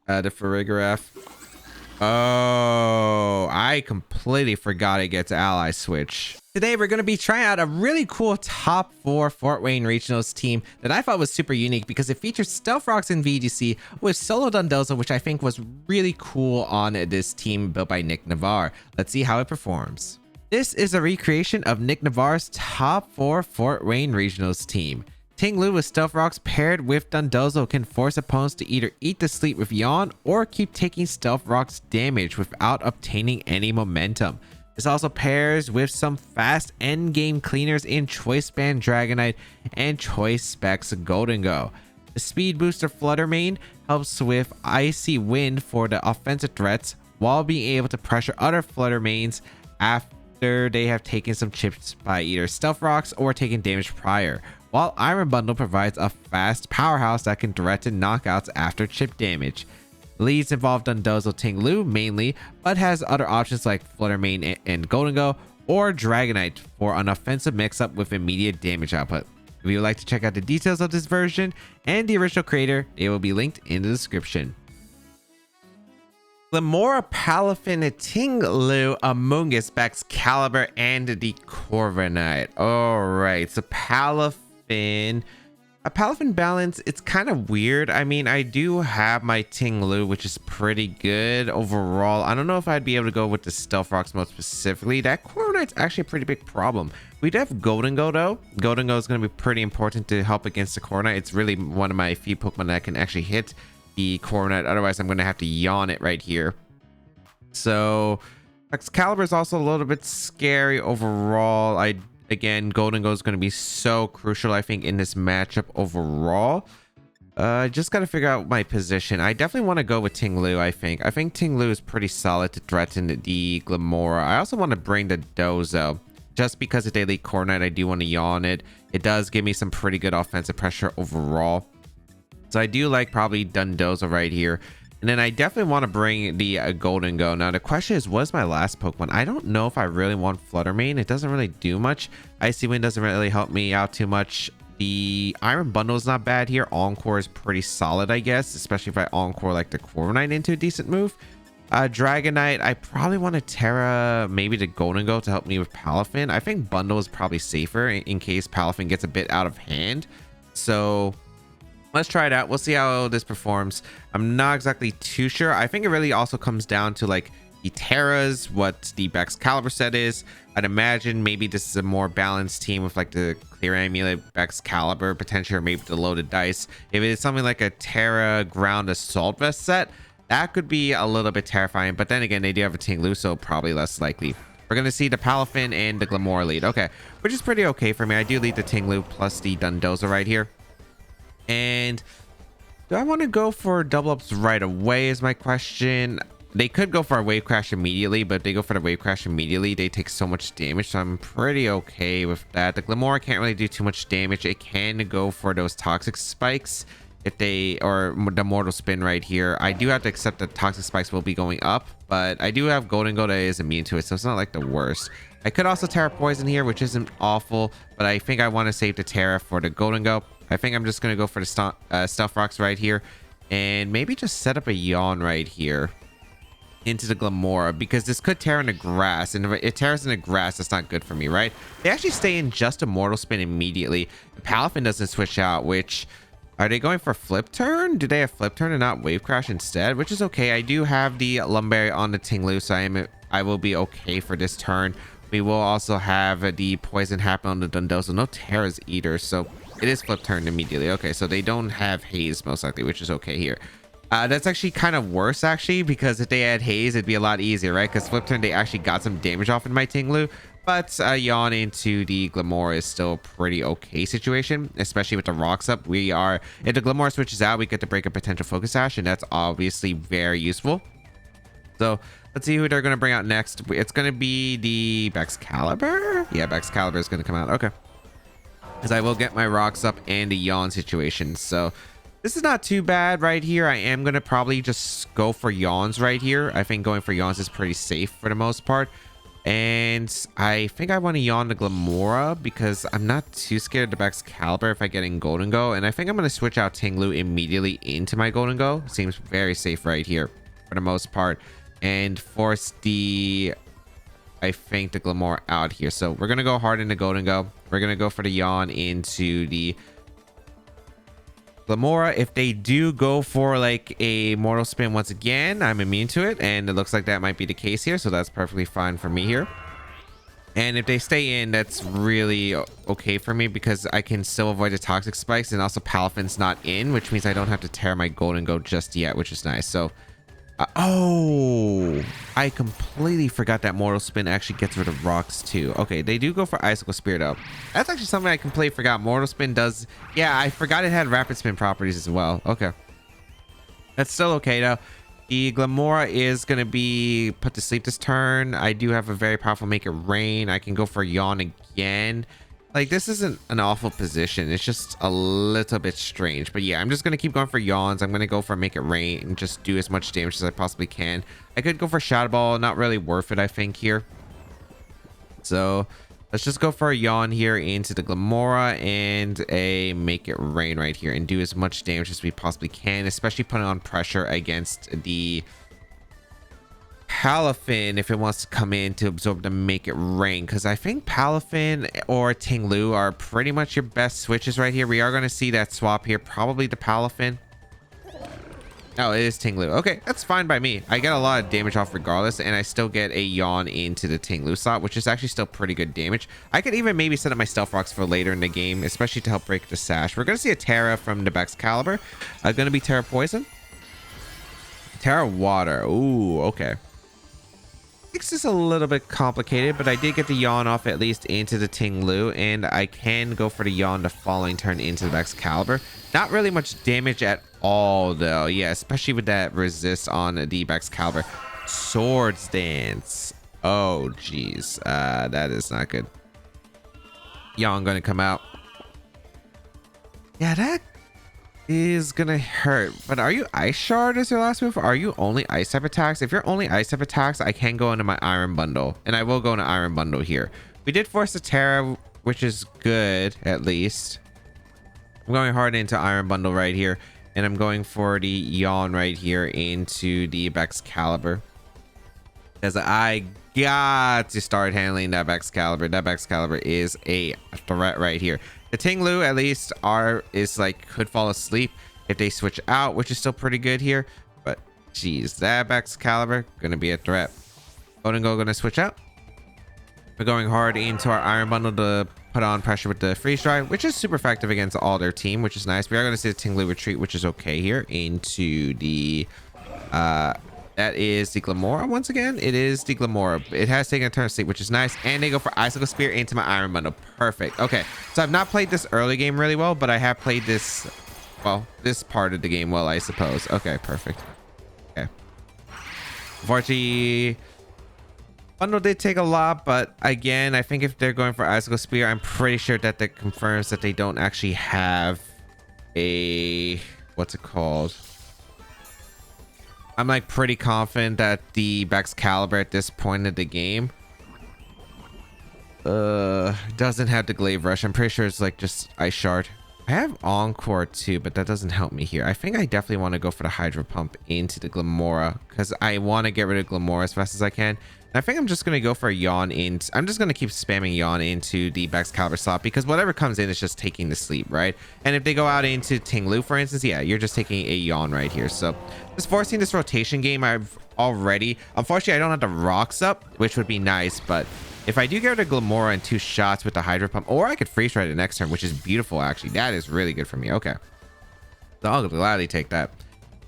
The Farigiraf. Oh, I completely forgot it gets ally switch. Today we're going to be trying out a really cool top 4 Fort Wayne Regionals team that I thought was super unique because it features Stealth Rocks in VGC with Solo Dondozo, which I think was really cool on this team built by Nick Navarre. Let's see how it performs. This is a recreation of Nick Navarre's top 4 Fort Wayne Regionals team. Ting Lu with Stealth Rocks paired with Dondozo can force opponents to either eat the sleep with Yawn or keep taking Stealth Rocks damage without obtaining any momentum. This also pairs with some fast endgame cleaners in Choice Band Dragonite and Choice Specs Golden Go. The Speed Booster Flutter Mane helps with Icy Wind for the offensive threats while being able to pressure other Flutter Manes after they have taken some chips by either Stealth Rocks or taken damage prior. While Iron Bundle provides a fast powerhouse that can threaten knockouts after chip damage. Leads involve Dondozo Ting Lu mainly, but has other options like Flutter Mane and Golden Go or Dragonite for an offensive mix-up with immediate damage output. If you would like to check out the details of this version and the original creator, they will be linked in the description. Glimmora, Palafin, Ting Lu, Among Us, Excalibur, and the Corviknight. Alright, so Palafin balance, it's kind of weird. I mean, I do have my Ting Lu, which is pretty good overall. I don't know if I'd be able to go with the Stealth Rocks mode specifically. That Corviknight's actually a pretty big problem. We do have Golden Go though. Golden Go is going to be pretty important to help against the Corviknight. It's really one of my few Pokemon that can actually hit the Corviknight. Otherwise, I'm going to have to yawn it right here. So Excalibur is also a little bit scary overall. Again, Golden Go is going to be so crucial, I think, in this matchup overall. Just got to figure out my position. I definitely want to go with Ting Lu, I think. I think Ting Lu is pretty solid to threaten the Glimmora. I also want to bring the Dozo. Just because of Daily Corviknight, I do want to yawn it. It does give me some pretty good offensive pressure overall. So I do like probably Dondozo right here. And then I definitely want to bring the Golden Go. Now, the question is, what's my last Pokemon? I don't know if I really want Flutter Mane. It doesn't really do much. Icy Wind doesn't really help me out too much. The Iron Bundle is not bad here. Encore is pretty solid, I guess, especially if I Encore like the Corviknight into a decent move. Dragonite, I probably want to Terra maybe the Golden Go to help me with Palafin. I think Bundle is probably safer in case Palafin gets a bit out of hand. So let's try it out. We'll see how this performs. I'm not exactly too sure. I think it really also comes down to like the Terras, what the Excalibur set is. I'd imagine maybe this is a more balanced team with like the Clear Amulet, Excalibur potentially, or maybe the loaded dice. If it's something like a Terra Ground Assault Vest set, that could be a little bit terrifying. But then again, they do have a Ting Lu, so probably less likely. We're going to see the Palafin and the Glimmora lead. Okay, which is pretty okay for me. I do lead the Ting Lu plus the Dondozo right here. And do I want to go for double ups right away is my question. They could go for a Wave Crash immediately, but if they go for the Wave Crash immediately, they take so much damage, so I'm pretty okay with that. The Glimmora can't really do too much damage. It can go for those Toxic Spikes if they, or the Mortal Spin right here. I do have to accept that Toxic Spikes will be going up, but I do have Golden Go that is immune to it, so it's not like the worst. I could also Terra Poison here, which isn't awful, but I think I want to save the Terra for the Golden Go. I think I'm just going to go for the Stealth Rocks right here and maybe just set up a Yawn right here into the Glimmora, because this could tear in the grass, and if it tears in the grass, that's not good for me, right? They actually stay in just a Mortal Spin immediately. The Palafin doesn't switch out, which, are they going for Flip Turn? Do they have Flip Turn and not Wave Crash instead? Which is okay. I do have the Lumberry on the Ting Lu, so I will be okay for this turn. We will also have the Poison happen on the Dondozo. No Terras either, so it is Flip Turn immediately. Okay, so they don't have Haze most likely, which is okay here. That's actually kind of worse, actually, because if they had Haze, it'd be a lot easier, right? Because Flip Turn, they actually got some damage off in my Ting Lu. But Yawn into the Glimmora is still a pretty okay situation, especially with the rocks up. If the Glimmora switches out, we get to break a potential Focus Sash, and that's obviously very useful. So let's see who they're going to bring out next. It's going to be the Excalibur. Yeah, Excalibur is going to come out. Okay. Because I will get my rocks up and the Yawn situation. So this is not too bad right here. I am going to probably just go for Yawns right here. I think going for Yawns is pretty safe for the most part. And I think I want to Yawn the Glamora because I'm not too scared of the Excalibur if I get in Golden Go. And I think I'm going to switch out Tinglu immediately into my Golden Go. Seems very safe right here for the most part. And force the, I think, the Glamora out here. So we're going to go hard into Golden Go. We're going to go for the Yawn into the Glamora. If they do go for like a Mortal Spin once again, I'm immune to it, and it looks like that might be the case here, so that's perfectly fine for me here. And if they stay in, that's really okay for me because I can still avoid the toxic spikes, and also Palafin's not in, which means I don't have to tear my Golden Go just yet, which is nice. So oh, I completely forgot that Mortal Spin actually gets rid of rocks too. Okay, they do go for Icicle Spear though. That's actually something I completely forgot. Mortal Spin does, yeah, I forgot it had Rapid Spin properties as well. Okay, that's still okay though. The Glamora is going to be put to sleep this turn. I do have a very powerful Make It Rain. I can go for Yawn again. Like, this isn't an awful position. It's just a little bit strange. But yeah, I'm just going to keep going for Yawns. I'm going to go for Make It Rain and just do as much damage as I possibly can. I could go for Shadow Ball. Not really worth it, I think, here. So let's just go for a Yawn here into the Glamora and a Make It Rain right here and do as much damage as we possibly can, especially putting on pressure against the Palafin if it wants to come in to absorb the Make It Rain, because I think Palafin or Tinglu are pretty much your best switches right here. We are going to see that swap here, probably the Palafin. Oh, it is Tinglu. Okay, that's fine by me. I get a lot of damage off regardless, and I still get a Yawn into the Tinglu slot, which is actually still pretty good damage. I could even maybe set up my Stealth Rocks for later in the game, especially to help break the Sash. We're going to see a Terra from the Excalibur. Going to be Terra Poison. Terra Water. Ooh, okay. It's just a little bit complicated, but I did get the Yawn off at least into the Tinglu, and I can go for the Yawn the following turn into the Excalibur. Not really much damage at all, though. Yeah, especially with that resist on the Excalibur. Swords Dance. Oh, jeez. That is not good. Yawn gonna come out. Yeah, that is gonna hurt. But are you Ice Shard as your last move? Or are you only Ice type attacks? If you're only Ice type attacks, I can go into my Iron Bundle, and I will go into Iron Bundle here. We did force the Terra, which is good at least. I'm going hard into Iron Bundle right here, and I'm going for the Yawn right here into the Excalibur, because I got to start handling that Excalibur. That Excalibur is a threat right here. The Tinglu at least is like could fall asleep if they switch out, which is still pretty good here. But geez, that Excalibur gonna be a threat. Golden Go gonna switch out. We're going hard into our Iron Bundle to put on pressure with the Freeze Dry, which is super effective against all their team, which is nice. We are gonna see the Tinglu retreat, which is okay here into the that is the Glamora once again. It is the Glamora. It has taken a turn to sleep, which is nice. And they go for Icicle Spear into my Iron Bundle. Perfect. Okay, so I've not played this early game really well, but I have played this, well, this part of the game well, I suppose. Okay, perfect. Okay. Unfortunately, Bundle did take a lot, but again, I think if they're going for Icicle Spear, I'm pretty sure that that confirms that they don't actually have a, what's it called? I'm like pretty confident that the Excalibur at this point of the game doesn't have the Glaive Rush. I'm pretty sure it's like just Ice Shard. I have Encore too, but that doesn't help me here. I think I definitely want to go for the Hydro Pump into the Glamora because I want to get rid of Glamora as fast as I can. And I think I'm just going to go for a Yawn in. I'm just going to keep spamming Yawn into the Excalibur slot because whatever comes in is just taking the sleep, right? And if they go out into Tinglu, for instance, yeah, you're just taking a Yawn right here. So just forcing this rotation game, I've already, unfortunately, I don't have the rocks up, which would be nice, but if I do get rid of Glamora in 2 shots with the Hydro Pump, or I could Freeze Dry the next turn, which is beautiful, actually. That is really good for me. Okay. So I'll gladly take that.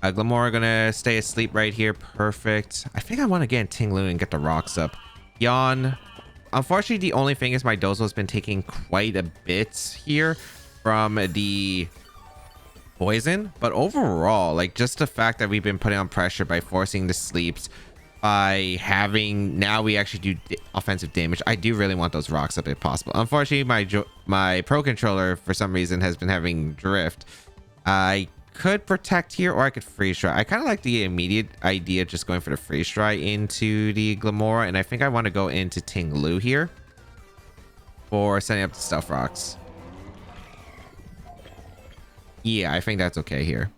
Glamora gonna stay asleep right here. Perfect. I think I want to get Tinglu and get the rocks up. Yawn. Unfortunately, the only thing is my Dozo has been taking quite a bit here from the poison. But overall, like just the fact that we've been putting on pressure by forcing the sleeps, by having, now we actually do offensive damage. I do really want those rocks up if possible. Unfortunately, my Pro Controller for some reason has been having drift. I could protect here, or I could freeze dry. I kind of like the immediate idea just going for the freeze dry into the Glamora, and I think I want to go into Ting Lu here for setting up the Stealth Rocks. Yeah, I think that's okay here.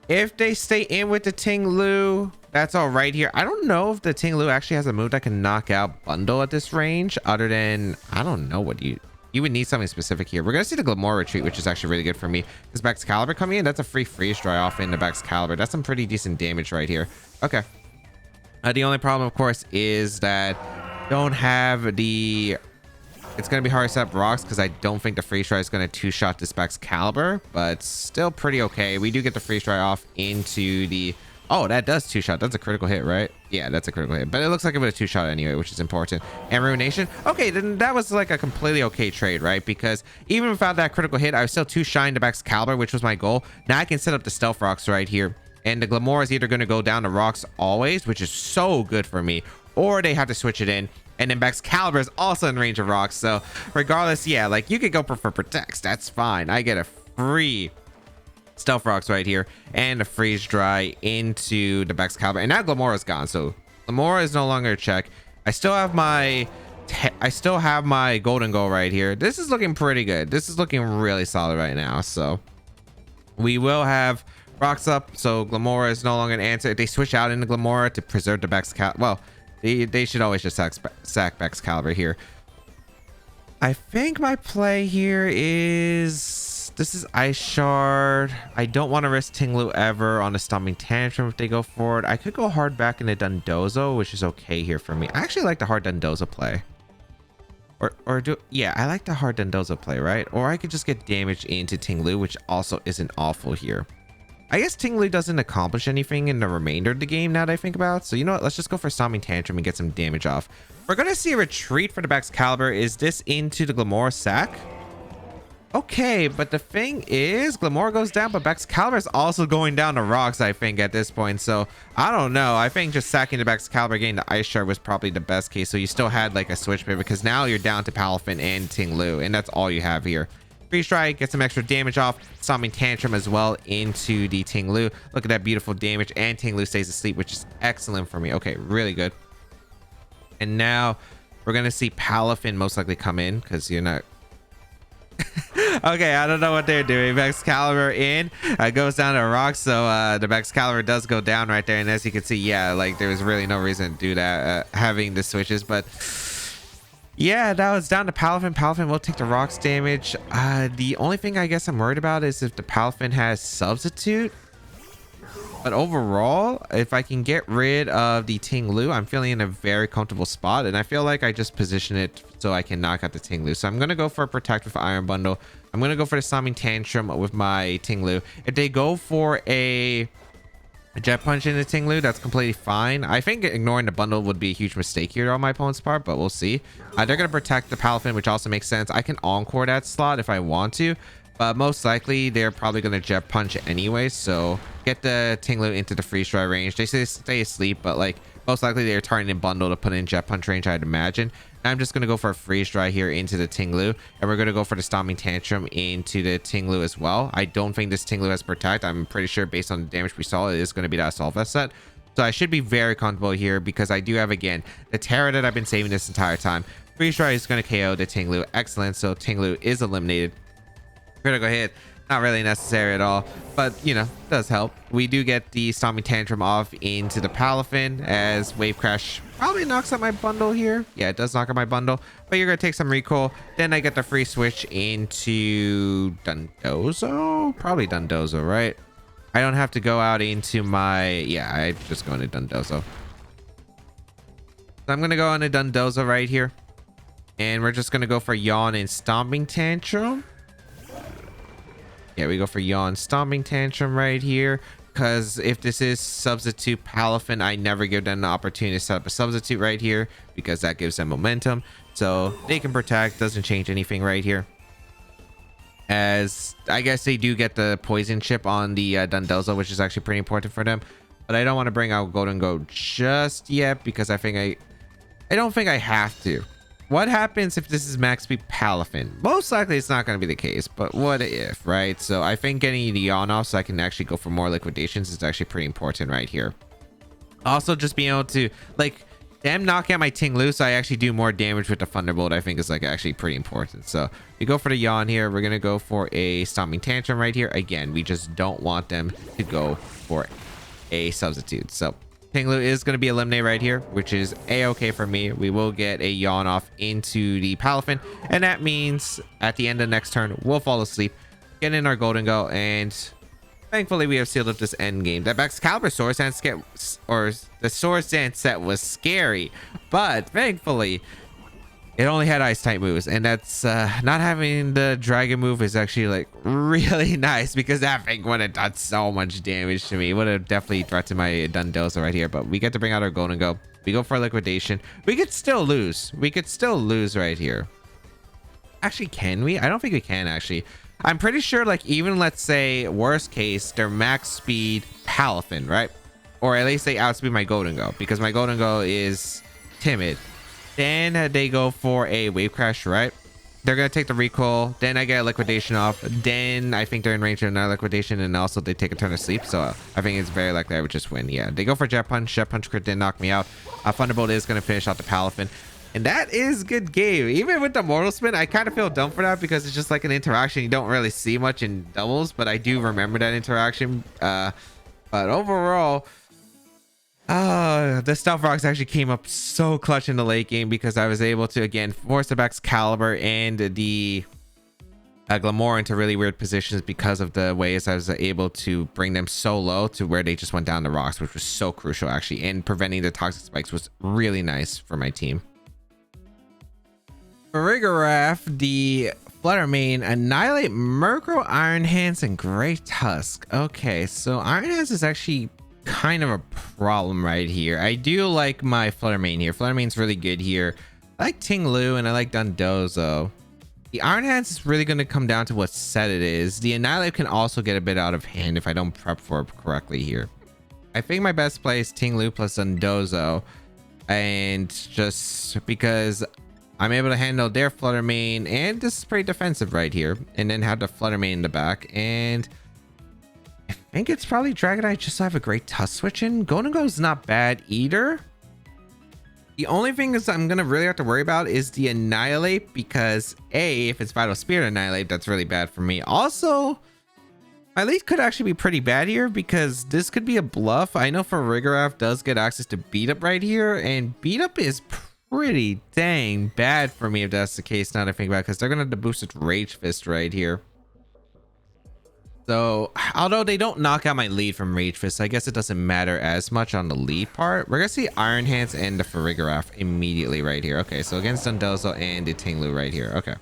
If they stay in with the Ting Lu, that's all right here. I don't know if the Ting Lu actually has a move that can knock out Bundle at this range, other than, I don't know what you would need something specific here. We're going to see the Glamora retreat, which is actually really good for me. Because Baxcalibur coming in, that's a free freeze dry off into Baxcalibur. That's some pretty decent damage right here. Okay. The only problem, of course, is that don't have the... It's going to be hard to set up rocks because I don't think the freeze dry is going to two-shot this Baxcalibur, but still pretty okay. We do get the freeze dry off into the... Oh, that does two-shot. That's a critical hit, right? Yeah, that's a critical hit. But it looks like it would have two-shot anyway, which is important. And Ruination. Okay, then that was like a completely okay trade, right? Because even without that critical hit, I was still two-shined the Baxcalibur, which was my goal. Now I can set up the Stealth Rocks right here. And the Glamora is either going to go down to rocks always, which is so good for me, or they have to switch it in. And then Baxcalibur is also in range of rocks. So regardless, yeah, like you could go for protects. That's fine. I get a free Stealth Rocks right here and a freeze dry into the Baxcalibur, and now Glamora's gone, so Glamora is no longer a check. I still have my golden goal right here. This is looking pretty good. This is looking really solid right now. So we will have rocks up, so Glamora is no longer an answer. If they switch out into Glamora to preserve the Baxcalibur, well, they should always just sack Baxcalibur here. I think my play here is... This is Ice Shard. I don't want to risk Ting Lu ever on a Stomping Tantrum if they go forward. I could go hard back into Dondozo, which is okay here for me. I actually like the hard Dondozo play. Yeah, I like the hard Dondozo play, right? Or I could just get damage into Ting Lu, which also isn't awful here. I guess Ting Lu doesn't accomplish anything in the remainder of the game now that I think about. So you know what? Let's just go for Stomping Tantrum and get some damage off. We're going to see a retreat for the Baxcalibur. Is this into the Glamora sack? Okay, but the thing is, Glamora goes down, but Baxcalibur is also going down to rocks, I think, at this point. So, I don't know. I think just sacking the Baxcalibur, getting the Ice Shard was probably the best case. So, you still had, like, a switch pick, because now you're down to Palafin and Ting Lu, and that's all you have here. Freeze Dry, get some extra damage off. Stomping Tantrum as well into the Ting Lu. Look at that beautiful damage, and Ting Lu stays asleep, which is excellent for me. Okay, really good. And now, we're going to see Palafin most likely come in, because you're not... Okay, I don't know what they're doing. Baxcalibur in goes down to a rock, so the Baxcalibur does go down right there, and as you can see, yeah, like there was really no reason to do that, having the switches. But yeah, that was down to Palafin. Palafin will take the rocks damage. The only thing I guess I'm worried about is if the Palafin has substitute. But overall, if I can get rid of the Ting Lu, I'm feeling in a very comfortable spot. And I feel like I just position it so I can knock out the Ting Lu. So I'm going to go for a Protect with Iron Bundle. I'm going to go for the Stomping Tantrum with my Ting Lu. If they go for a Jet Punch into Ting Lu, that's completely fine. I think ignoring the bundle would be a huge mistake here on my opponent's part, but we'll see. They're going to protect the Palafin, which also makes sense. I can Encore that slot if I want to. But most likely, they're probably going to Jet Punch anyway. So get the Ting Lu into the Freeze Dry range. They say stay asleep, but like most likely they're targeting Bundle to put in Jet Punch range, I'd imagine. And I'm just going to go for a Freeze Dry here into the Ting Lu. And we're going to go for the Stomping Tantrum into the Ting Lu as well. I don't think this Ting Lu has Protect. I'm pretty sure based on the damage we saw, it is going to be that Assault Vest set. So I should be very comfortable here because I do have, again, the Terra that I've been saving this entire time. Freeze Dry is going to KO the Ting Lu. Excellent. So Ting Lu is eliminated. Critical hit, not really necessary at all, but you know, does help. We do get the Stomping Tantrum off into the Palafin as Wave Crash probably knocks out my bundle here. Yeah, it does knock out my bundle, but you're gonna take some recoil. Then I get the free switch into Dondozo, probably Dondozo, right? I don't have to go out into my, yeah, I just go into Dondozo. So I'm gonna go into Dondozo right here, and we're just gonna go for Yawn and Stomping Tantrum. Yeah, we go for Yawn, Stomping Tantrum right here. Because if this is substitute Palafin, I never give them the opportunity to set up a substitute right here. Because that gives them momentum. So they can protect. Doesn't change anything right here. As I guess they do get the poison chip on the Dondozo, which is actually pretty important for them. But I don't want to bring out Golden Go just yet. Because I don't think I have to. what happens if this is max speed Palafin? Most likely it's not going to be the case, but what if, right? So I think getting the Yawn off so I can actually go for more liquidations is actually pretty important right here. Also, just being able to, like, them knock out my Ting Lu, so I actually do more damage with the Thunderbolt, I think is like actually pretty important. So we go for the Yawn here. We're gonna go for a Stomping Tantrum right here. Again, we just don't want them to go for a substitute. So Ting Lu is gonna be eliminated right here, which is a-okay for me. We will get a Yawn off into the Palafin, and that means at the end of the next turn we'll fall asleep, get in our Golden Go, and thankfully we have sealed up this end game. That Excalibur Sword Dance set, or the Sword Dance set, was scary, but thankfully it only had ice type moves, and that's not having the dragon move is actually like really nice, because that thing would have done so much damage to me. It would have definitely threatened my Dondozo right here, but we get to bring out our Golden Go. We go for liquidation. We could still lose. We could still lose right here. Actually, can we? I don't think we can actually. I'm pretty sure, like, even let's say worst case, they're max speed Palafin, right? Or at least they outspeed my Golden Go, because my Golden Go is timid. Then they go for a Wave Crash, right? They're gonna take the recoil. Then I get a liquidation off. Then I think they're in range of another liquidation, and also they take a turn of sleep. So I think it's very likely I would just win. Yeah, they go for Jet Punch. Jet Punch crit didn't knock me out. Thunderbolt is gonna finish out the Palafin. And that is good game. Even with the Mortal Spin, I kind of feel dumb for that, because it's just like an interaction you don't really see much in doubles, but I do remember that interaction. But overall, the Stealth Rocks actually came up so clutch in the late game, because I was able to, again, force the Excalibur and the Glamour into really weird positions because of the ways I was able to bring them so low to where they just went down the rocks, which was so crucial actually, and preventing the toxic spikes was really nice for my team. Farigiraf, the Flutter Mane, Annihilate, Murkrow, Iron Hands, and Grey Tusk. Okay, so Iron Hands is actually kind of a problem right here. I do like my Flutter Mane here. Flutter Mane's really good here. I like Ting Lu and I like Dondozo. The Iron Hands is really going to come down to what set it is. The Annihilate can also get a bit out of hand if I don't prep for it correctly here. I think my best play is Ting Lu plus Dondozo, and just because I'm able to handle their Flutter Mane, and this is pretty defensive right here, and then have the Flutter Mane in the back, and I think it's probably Dragonite just to have a great Tusk switch in. Golden Go is not bad either. The only thing is I'm gonna really have to worry about is the Annihilate, because A, if it's Vital Spirit Annihilate, that's really bad for me. Also, my lead could actually be pretty bad here, because this could be a bluff. I know Farigiraf does get access to Beat Up right here, and Beat Up is pretty dang bad for me if that's the case, now that I think about it, because they're gonna have to boost its Rage Fist right here. So although they don't knock out my lead from Rage Fist, I guess it doesn't matter as much on the lead part. We're gonna see Iron Hands and the Farigiraf immediately right here. Okay, so against Dondozo and the Ting Lu right here. Okay,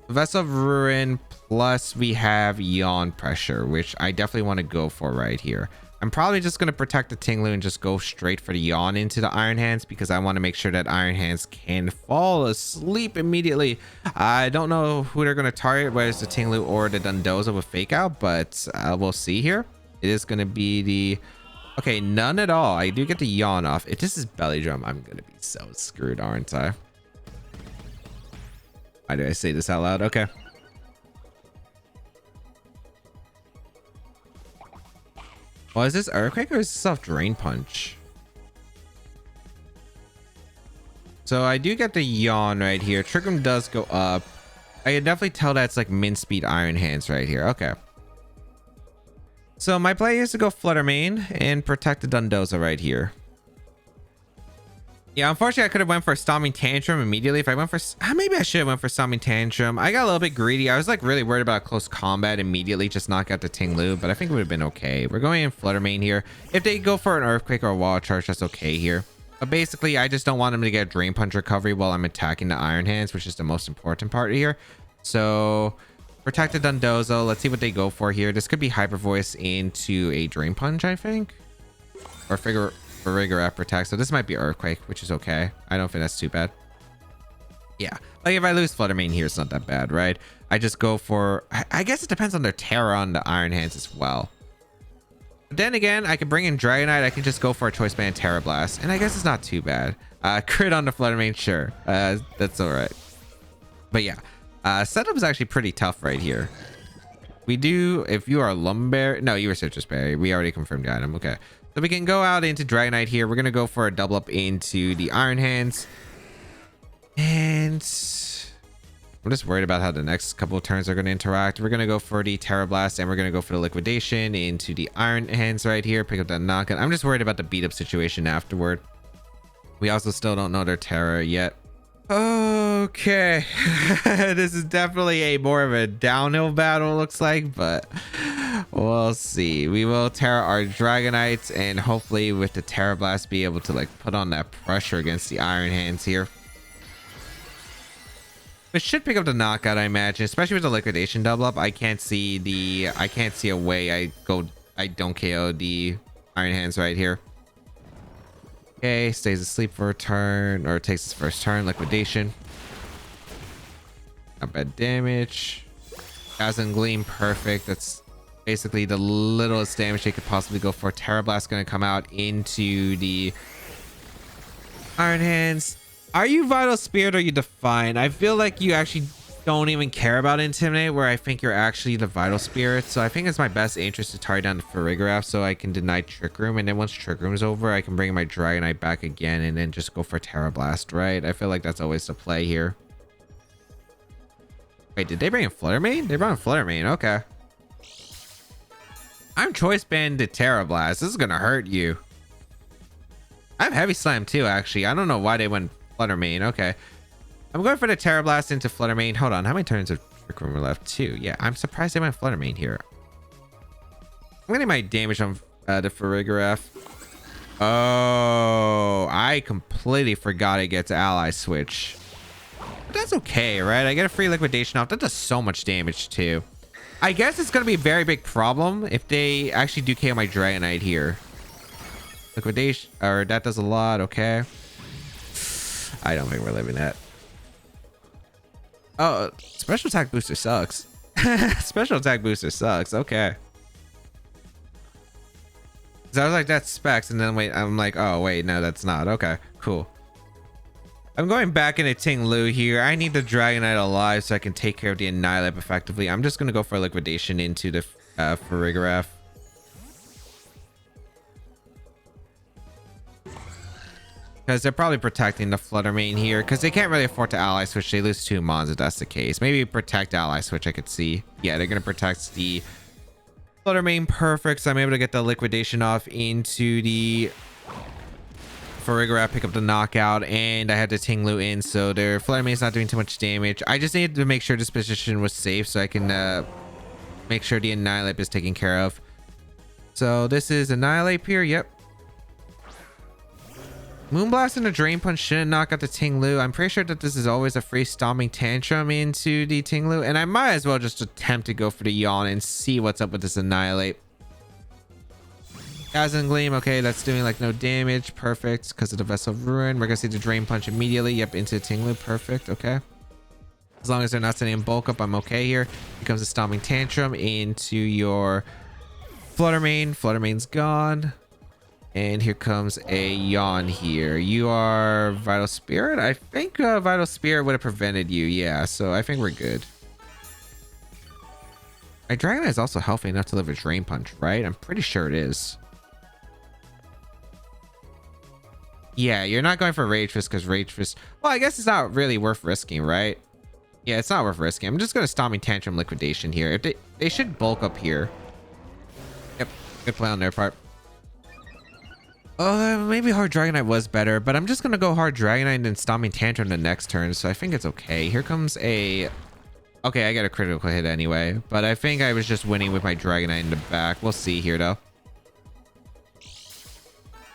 Vessel of Ruin, plus we have Yawn Pressure, which I definitely want to go for right here. I'm probably just going to protect the Ting Lu and just go straight for the Yawn into the Iron Hands, because I want to make sure that Iron Hands can fall asleep immediately. I don't know who they're going to target, whether it's the Ting Lu or the Dondozo with Fake Out, but we'll see here. It is going to be the... Okay, none at all. I do get the Yawn off. If this is Belly Drum, I'm going to be so screwed, aren't I? Why do I say this out loud? Okay. Well, is this Earthquake or is this off Drain Punch? So I do get the Yawn right here. Trick Room does go up. I can definitely tell that's like min speed Iron Hands right here. Okay. So my play is to go Flutter Mane and protect the Dondozo right here. Yeah, unfortunately, I could have went for Stomping Tantrum immediately. If I went for... maybe I should have went for Stomping Tantrum. I got a little bit greedy. I was like really worried about close combat immediately. Just knock out the Ting Lu, but I think it would have been okay. We're going in Flutter Mane here. If they go for an Earthquake or a Wall Charge, that's okay here. But basically, I just don't want them to get Drain Punch recovery while I'm attacking the Iron Hands, which is the most important part here. So, protect the Dondozo. Let's see what they go for here. This could be Hyper Voice into a Drain Punch, I think. Or Farigiraf protect. So this might be Earthquake, which is okay. I don't think that's too bad. Yeah, like if I lose Flutter Mane here, it's not that bad, right? I just go for... I guess it depends on their Terra on the Iron Hands as well. Then again, I could bring in Dragonite. I could just go for a Choice Band Terra Blast, and I guess it's not too bad. Crit on the Fluttermane, sure. That's all right. But yeah, setup is actually pretty tough right here. We do, if you are Lumberry, no, you were Citrus Berry. We already confirmed the item. Okay, so we can go out into Dragonite here. We're gonna go for a double up into the Iron Hands, and I'm just worried about how the next couple of turns are going to interact. We're going to go for the Terra Blast, and we're going to go for the Liquidation into the Iron Hands right here. Pick up that knockout. I'm just worried about the beat up situation afterward. We also still don't know their Terra yet. Okay. This is definitely a more of a downhill battle, looks like, but we'll see. We will Terra our Dragonites, and hopefully with the Terra Blast be able to like put on that pressure against the Iron Hands here. It should pick up the knockout, I imagine, especially with the Liquidation double up. I can't see a way I don't KO the Iron Hands right here. Okay, stays asleep for a turn, or takes his first turn. Liquidation. Not bad damage. Dazzling Gleam, perfect. That's basically the littlest damage they could possibly go for. Terra Blast gonna come out into the Iron Hands. Are you Vital Spirit or you Define? I feel like you actually don't even care about Intimidate, where I think you're actually the Vital Spirit. So I think it's my best interest to target down the Farigiraf so I can deny Trick Room. And then once Trick Room is over, I can bring my Dragonite back again and then just go for Terra Blast, right? I feel like that's always the play here. Wait, did they bring in Fluttermane? They brought in Fluttermane, okay. I'm Choice Band to Terra Blast. This is gonna hurt you. I have Heavy Slam too, actually. I don't know why they went Fluttermane. Okay, I'm going for the Terra Blast into Fluttermane. Hold on, how many turns of Trick Room are left? 2. Yeah, I'm surprised they went Fluttermane here. I'm getting my damage on the Farigiraf. Oh, I completely forgot it gets Ally Switch. But that's okay, right? I get a free Liquidation off. That does so much damage too. I guess it's gonna be a very big problem if they actually do KO my Dragonite here. Liquidation, or that does a lot. Okay, I don't think we're living that. Oh, special attack booster sucks. Special attack booster sucks. Okay. So I was like, that's specs, and then wait, I'm like, oh wait, no, that's not. Okay, cool. I'm going back into Ting Lu here. I need the Dragonite alive so I can take care of the Annihilate effectively. I'm just gonna go for Liquidation into the Farigiraf. Because they're probably protecting the Fluttermane here. Because they can't really afford to Ally Switch. They lose 2 Mons if that's the case. Maybe protect Ally Switch, I could see. Yeah, they're going to protect the Fluttermane. Perfect. So I'm able to get the Liquidation off into the Farigiraf, pick up the knockout. And I had the Ting Lu in. So their Fluttermane's not doing too much damage. I just needed to make sure this position was safe. So I can make sure the Annihilate is taken care of. So this is Annihilate here. Yep. Moonblast and a Drain Punch shouldn't knock out the Ting Lu. I'm pretty sure that this is always a free Stomping Tantrum into the Ting Lu. And I might as well just attempt to go for the Yawn and see what's up with this Annihilate. Dazzling Gleam. Okay, that's doing like no damage. Perfect. Because of the Vessel of Ruin. We're going to see the Drain Punch immediately. Yep, into the Ting Lu. Perfect. Okay. As long as they're not sending bulk up, I'm okay here. Here comes a Stomping Tantrum into your Fluttermane. Fluttermane's gone. And here comes a Yawn here. You are Vital Spirit? I think Vital Spirit would have prevented you. Yeah, so I think we're good. My Dragonite is also healthy enough to live a Drain Punch, right? I'm pretty sure it is. Yeah, you're not going for Rage Fist because Rage Fist... Well, I guess it's not really worth risking, right? Yeah, it's not worth risking. I'm just going to Stomping Tantrum Liquidation here. If they should bulk up here. Yep, good play on their part. Maybe Hard Dragonite was better, but I'm just gonna go Hard Dragonite and then Stomping Tantrum the next turn, so I think it's okay. Here comes a... Okay, I got a critical hit anyway, but I think I was just winning with my Dragonite in the back. We'll see here, though.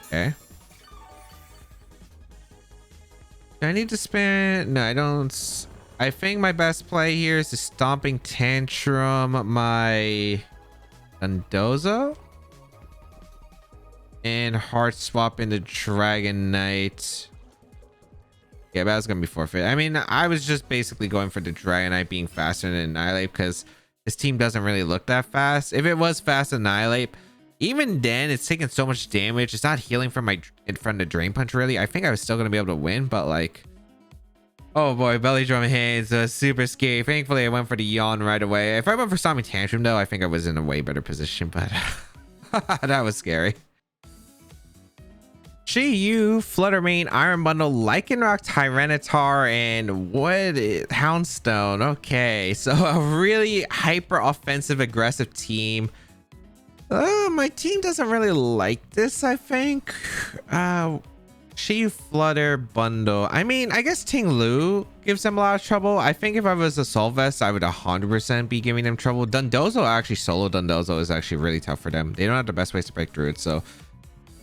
Okay. Do I need to spend... No, I don't... I think my best play here is to Stomping Tantrum my Dondozo. And Heart Swap into Dragonite. Yeah, that was gonna be forfeit. I mean, I was just basically going for the Dragonite being faster than Annihilate because his team doesn't really look that fast. If it was fast Annihilate, Even then, it's taking so much damage. It's not healing from the Drain Punch, really. I think I was still going to be able to win, but like... Oh boy, Belly Drum Hands, super scary. Thankfully, I went for the Yawn right away. If I went for Stomping Tantrum, though, I think I was in a way better position, but that was scary. Chi-Yu, Fluttermane, Iron Bundle, Lycanroc, Tyranitar, and Houndstone. Okay, so a really hyper offensive, aggressive team. My team doesn't really like this, I think. Chi Flutter Bundle. I mean, I guess Ting Lu gives them a lot of trouble. I think if I was a Assault Vest, I would 100% be giving them trouble. Dondozo, actually, Solo Dondozo is actually really tough for them. They don't have the best ways to break through it, so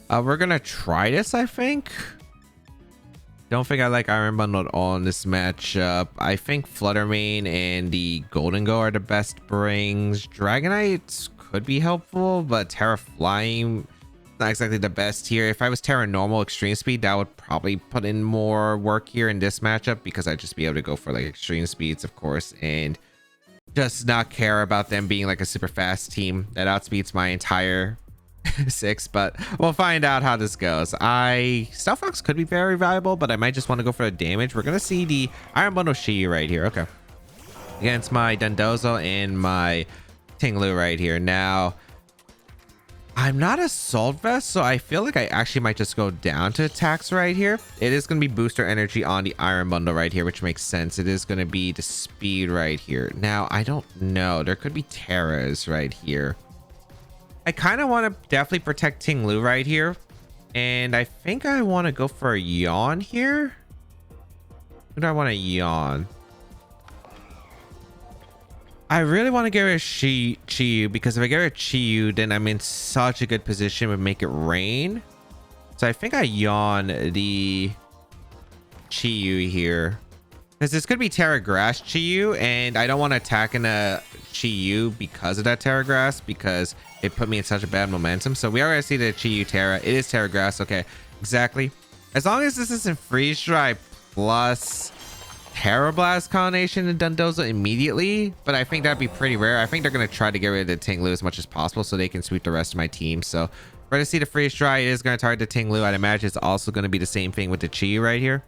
we're gonna try this, I think. Don't think I like Iron Bundle at all in this matchup. I think Fluttermane and the Golden Go are the best brings. Dragonite could be helpful, but Terra Flying not exactly the best here. If I was Terra Normal Extreme Speed, that would probably put in more work here in this matchup, because I'd just be able to go for like extreme speeds, of course, and just not care about them being like a super fast team that outspeeds my entire 6. But we'll find out how this goes. Stealth Rocks could be very valuable, but I might just want to go for the damage. We're gonna see the Iron Bundle Chi right here. Okay, against my Dondozo and my Ting Lu right here. Now, I'm not Assault Vest, so I feel like I actually might just go down to attacks right here. It is going to be booster energy on the Iron Bundle right here, which makes sense. It is going to be the speed right here. Now, I don't know. There could be Terras right here. I kind of want to definitely protect Ting Lu right here. And I think I want to go for a Yawn here. Who do I want to Yawn? I really want to get rid of Chi-Yu, because if I get rid of Chi-Yu, then I'm in such a good position to make it rain. So I think I Yawn the Chi-Yu here, because this could be Terra Grass Chi-Yu, and I don't want to attack in a Chi-Yu because of that Terra Grass, because it put me in such a bad momentum. So we already see the Chi-Yu Terra. It is Terra Grass. Okay, exactly. As long as this isn't Freeze Dry plus Terra Blast combination in Dondozo immediately, but I think that'd be pretty rare. I think they're going to try to get rid of the Ting Lu as much as possible so they can sweep the rest of my team. So we're going to see the Freeze Dry. It is going to target the Ting Lu. I'd imagine it's also going to be the same thing with the Chi right here.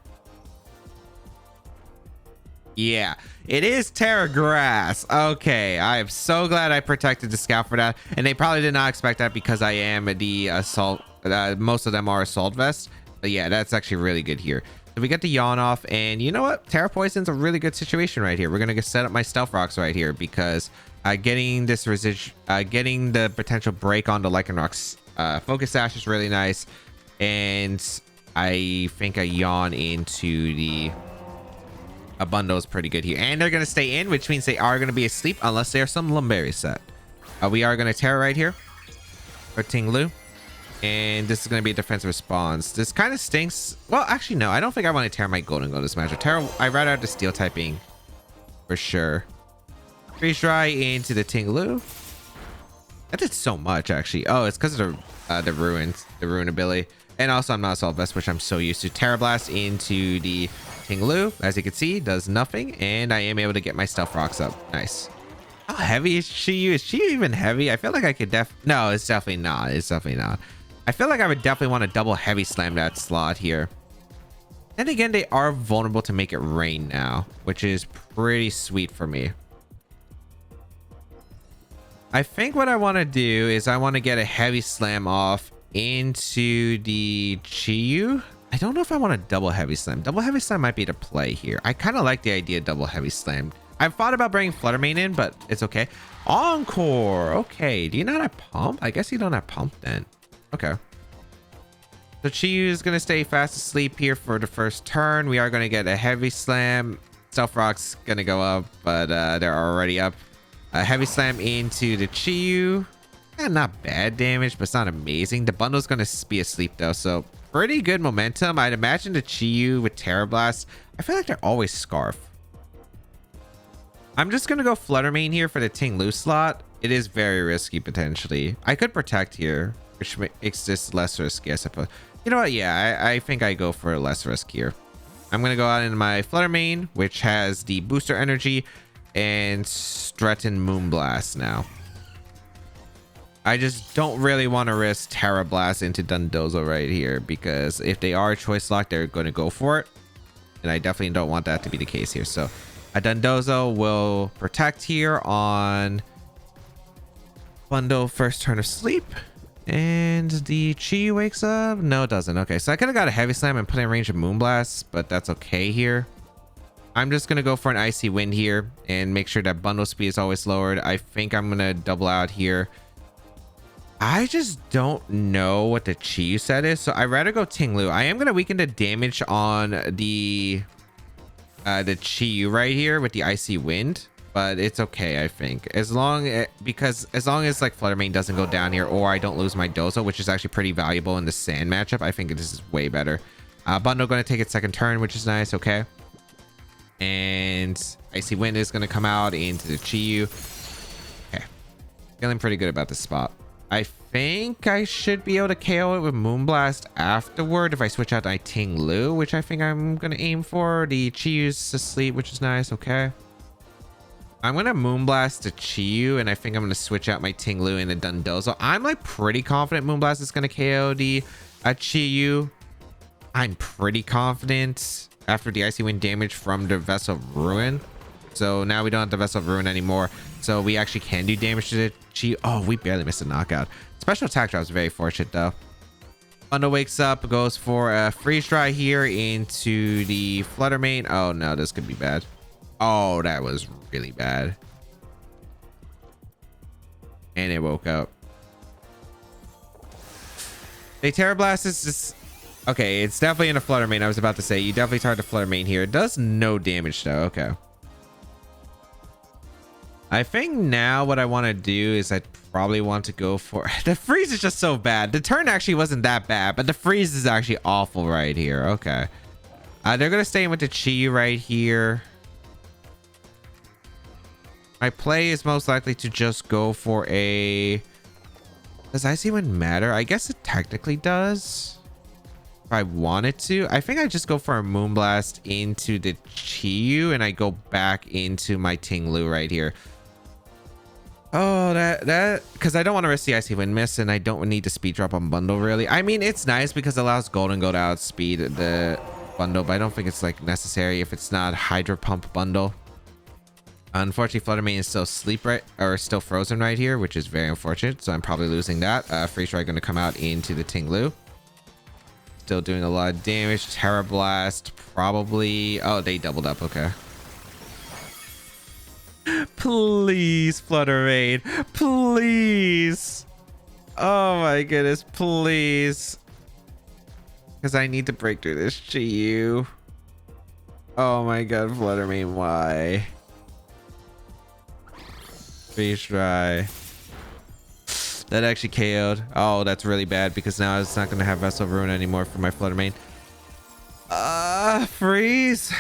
Yeah, it is Terra Grass. Okay, I am so glad I protected the Scout for that, and they probably did not expect that because I am the Assault. Most of them are Assault Vest, but yeah, that's actually really good here. So we get the Yawn off, and you know what? Terra Poison's a really good situation right here. We're gonna set up my Stealth Rocks right here, because getting this getting the potential break on the Lycanroc's Focus Sash is really nice, and I think a Yawn into the bundle is pretty good here. And they're gonna stay in, which means they are gonna be asleep unless there's some Lumberry set. We are gonna Terra right here for Ting Lu. And this is going to be a defensive response. This kind of stinks. Well, actually, no. I don't think I want to Terra my Golden Go this match. I'd rather have the Steel typing for sure. Freeze Dry into the Ting Lu. That did so much, actually. Oh, it's because of the Ruin ability. And also, I'm not Assault Vest, which I'm so used to. Terra Blast into the Ting Lu. As you can see, does nothing. And I am able to get my Stealth Rocks up. Nice. How heavy is Chi-Yu? Is she even heavy? I feel like I could No, it's definitely not. It's definitely not. I feel like I would definitely want to double heavy slam that slot here. And again, they are vulnerable to make it rain now, which is pretty sweet for me. I think what I want to do is I want to get a heavy slam off into the Chi-Yu. I don't know if I want to double heavy slam. Double heavy slam might be the play here. I kind of like the idea of double heavy slam. I've thought about bringing Fluttermane in, but it's okay. Encore. Okay. Do you not have Pump? I guess you don't have Pump then. Okay. So Chi-Yu is going to stay fast asleep here for the first turn. We are going to get a heavy slam. Stealth Rock's going to go up, but they're already up. A heavy slam into the Chi-Yu. Not bad damage, but it's not amazing. The bundle's going to be asleep though, so pretty good momentum. I'd imagine the Chi-Yu with Terra Blast. I feel like they're always Scarf. I'm just going to go Fluttermane here for the Ting Lu slot. It is very risky potentially. I could protect here, which makes this less risky, I suppose. You know what? Yeah, I think I go for less risk here. I'm going to go out into my Fluttermane, which has the booster energy, and threaten Moonblast now. I just don't really want to risk Terra Blast into Dondozo right here, because if they are choice locked, they're going to go for it. And I definitely don't want that to be the case here. So a Dondozo will protect here on Bundle first turn of sleep. And the Chi wakes up. No, it doesn't. Okay, so I could have got a Heavy Slam and put in range of Moonblast, but that's okay here. I'm just going to go for an Icy Wind here and make sure that bundle speed is always lowered. I think I'm going to double out here. I just don't know what the Chi set is, so I'd rather go Tinglu. I am going to weaken the damage on the Chi right here with the Icy Wind, but it's okay, I think. As long as like Flutter Mane doesn't go down here, or I don't lose my Dozo, which is actually pretty valuable in the Sand matchup, I think this is way better. Bundle going to take its second turn, which is nice. Okay. And Icy Wind is going to come out into the Chi-Yu. Okay. Feeling pretty good about this spot. I think I should be able to KO it with Moonblast afterward if I switch out my Tinglu, which I think I'm going to aim for. The Chi-Yu's asleep, which is nice. Okay. I'm going to Moonblast the Chi-Yu, and I think I'm going to switch out my Tinglu and the Dondozo. I'm like pretty confident Moonblast is going to KO the Chi-Yu. I'm pretty confident after the Icy Wind damage from the Vessel of Ruin. So now we don't have the Vessel of Ruin anymore. So we actually can do damage to the Chi. Oh, we barely missed a knockout. Special attack drop is very fortunate though. Bundle wakes up, goes for a Freeze Dry here into the Flutter Mane. Oh no, this could be bad. Oh, that was really bad. And it woke up. The Terra Blast is just... Okay, it's definitely in a Flutter Mane. I was about to say, you definitely target the Flutter Mane here. It does no damage though. Okay. I think now what I want to do is I probably want to go for... The freeze is just so bad. The turn actually wasn't that bad, but the freeze is actually awful right here. Okay. They're going to stay in with the Chi right here. My play is most likely to just go for a... Does Icy Wind matter? I guess it technically does. If I wanted to. I think I just go for a Moonblast into the Chi-Yu and I go back into my Tinglu right here. Oh, that because I don't want to risk the Icy Wind miss, and I don't need to speed drop on bundle really. I mean, it's nice because it allows Golden Go to outspeed the bundle, but I don't think it's like necessary if it's not Hydro Pump bundle. Unfortunately, Flutter Mane is still asleep right, or still frozen right here, which is very unfortunate. So I'm probably losing that. Freeze Dry going to come out into the Tinglu. Still doing a lot of damage. Terra Blast probably... Oh, they doubled up. Okay. Please, Flutter Mane. Please. Oh my goodness. Please. Because I need to break through this Chi-Yu. Oh my god, Flutter Mane. Why? Freeze Dry. That actually KO'd. Oh, that's really bad because now it's not going to have Vessel of Ruin anymore for my Flutter Mane. Freeze.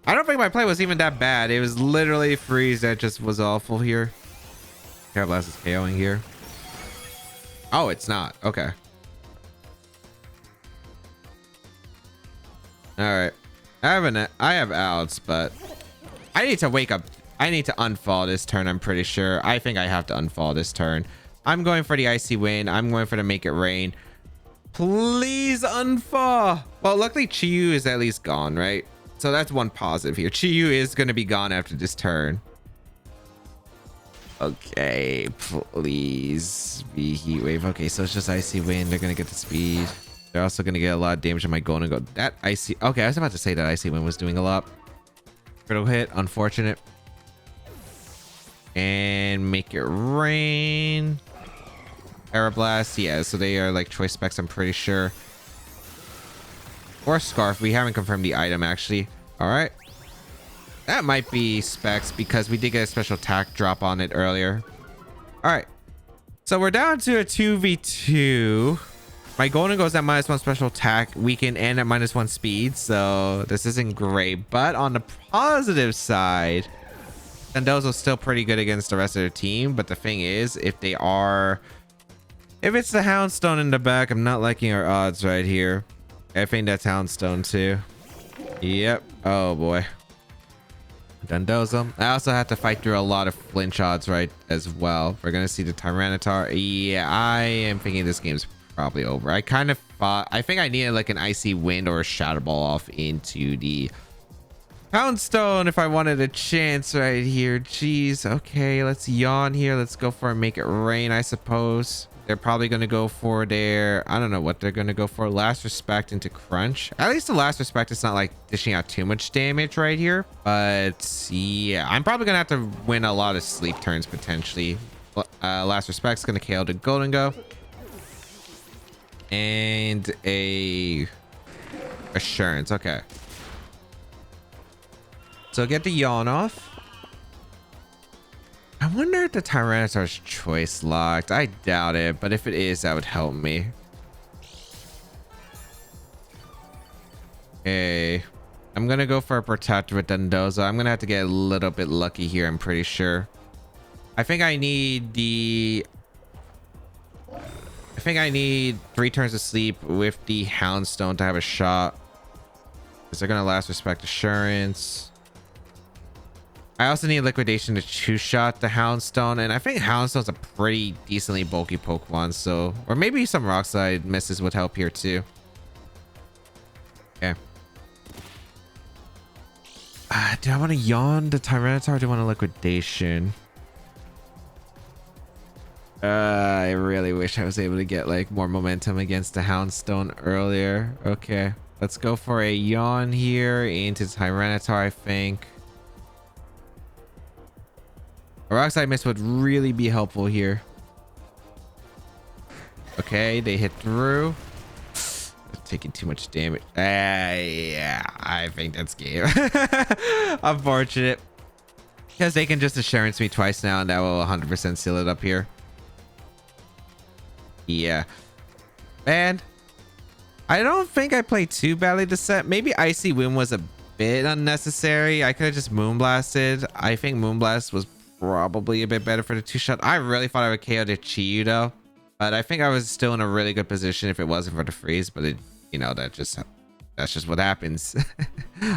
I don't think my play was even that bad. It was literally freeze that just was awful here. Terra Blast is KOing here. Oh, it's not. Okay. All right. I have outs, but I need to wake up. I need to unfall this turn. I'm pretty sure. I think I have to unfall this turn. I'm going for the Icy Wind. I'm going for the Make It Rain. Please unfall. Well, luckily Chi-Yu is at least gone, right? So that's one positive here. Chi-Yu is going to be gone after this turn. Okay, please be Heat Wave. Okay, so it's just Icy Wind. They're going to get the speed. They're also going to get a lot of damage on my Golden Go. That Icy... Okay, I was about to say that Icy Wind was doing a lot. Critical hit. Unfortunate. And Make It Rain. Aeroblast, yeah, so they are like choice specs, I'm pretty sure. Or Scarf, we haven't confirmed the item actually. All right, that might be specs because we did get a special attack drop on it earlier. All right, so we're down to a 2v2. My Golden goes at -1 special attack, weaken, and at -1 speed, so this isn't great. But on the positive side, Dondozo's still pretty good against the rest of their team. But the thing is, if it's the Houndstone in the back, I'm not liking our odds right here. I think that's Houndstone too. Yep. Oh boy. Dondozo. I also have to fight through a lot of flinch odds, right, as well. We're gonna see the Tyranitar. Yeah, I am thinking this game's probably over. I kind of thought, I think I needed like an Icy Wind or a Shadow Ball off into the Poundstone if I wanted a chance right here. Jeez. Okay, let's Yawn here. Let's go for a Make It Rain, I suppose. They're probably going to go for their, I don't know what they're going to go for. Last Respect into Crunch. At least the Last Respect is not like dishing out too much damage right here. But yeah, I'm probably going to have to win a lot of sleep turns potentially. Last Respect's going to KO the Golden Go. And a Assurance. Okay. So get the Yawn off. I wonder if the Tyranitar's choice locked. I doubt it, but if it is, that would help me. Okay. I'm gonna go for a Protector with Dondozo. I'm gonna have to get a little bit lucky here, I'm pretty sure. I think I need 3 turns of sleep with the Houndstone to have a shot. Because they're gonna Last Respect Assurance. I also need Liquidation to two-shot the Houndstone, and I think Houndstone's a pretty decently bulky Pokemon, so... Or maybe some Rock Slide misses would help here, too. Okay. Do I want to Yawn the Tyranitar or do I want a Liquidation? I really wish I was able to get, like, more momentum against the Houndstone earlier. Okay. Let's go for a Yawn here into Tyranitar, I think. A Rock Slide miss would really be helpful here. Okay, they hit through. Taking too much damage. Yeah, I think that's game. Unfortunate. Because they can just Assurance me twice now, and that will 100% seal it up here. Yeah. And I don't think I played too badly this set. Maybe Icy Wind was a bit unnecessary. I could have just Moonblasted. I think Moonblast was probably a bit better for the two-shot. I really thought I would KO the Chiyu though, but I think I was still in a really good position if it wasn't for the freeze. But it, you know, that's just what happens.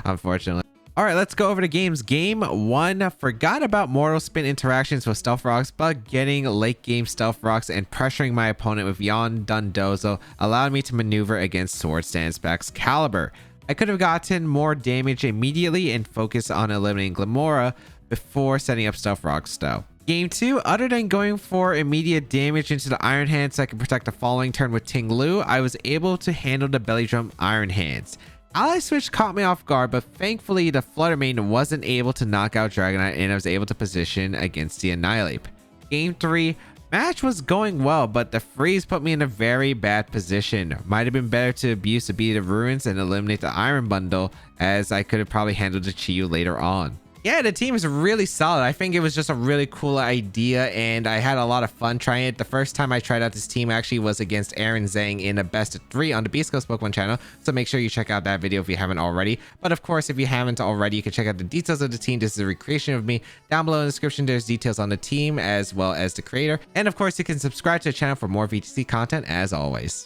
Unfortunately. All right, let's go over the games. Game 1, forgot about Mortal Spin interactions with Stealth Rocks, but getting late game Stealth Rocks and pressuring my opponent with Yawn Dondozo allowed me to maneuver against Swords Dance Baek's Caliber. I could have gotten more damage immediately and focused on eliminating Glamora before setting up Stealth Rocks though. Game 2, other than going for immediate damage into the Iron Hands so I can protect the following turn with Ting Lu, I was able to handle the Belly Drum Iron Hands. Ally Switch caught me off guard, but thankfully the Flutter Mane wasn't able to knock out Dragonite and I was able to position against the Annihilate. Game 3, match was going well, but the freeze put me in a very bad position. Might have been better to abuse the Beat of Ruins and eliminate the Iron Bundle, as I could have probably handled the Chiyu later on. Yeah, the team is really solid. I think it was just a really cool idea, and I had a lot of fun trying it. The first time I tried out this team actually was against Aaron Zhang in a best of 3 on the Beast Coast Pokemon channel, so make sure you check out that video if you haven't already. But of course, if you haven't already, you can check out the details of the team. This is a recreation of me. Down below in the description, there's details on the team as well as the creator. And of course, you can subscribe to the channel for more VGC content as always.